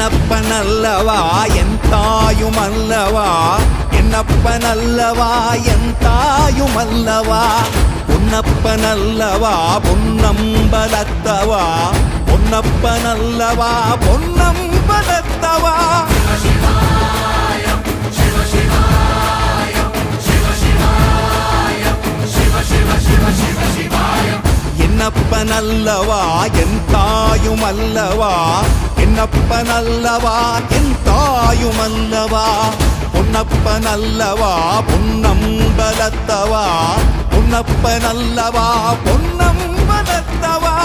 என்னப்பனல்லவா என் தாயுமல்லவா, என்னப்பனல்லவா என் தாயுமல்லவா, பொன்னப்பனல்லவா பொன்னம்பலத்தவா, பொன்னப்பனல்லவா பொன்னம்பலத்தவா. என்னப்பனல்லவா என் தாயுமல்லவா, என்னப்பனல்லவா என் தாயுமல்லவா, பொன்னப்பனல்லவா பொன்னம்பலத்தவா, பொன்னப்பனல்லவா பொன்னம்பலத்தவா.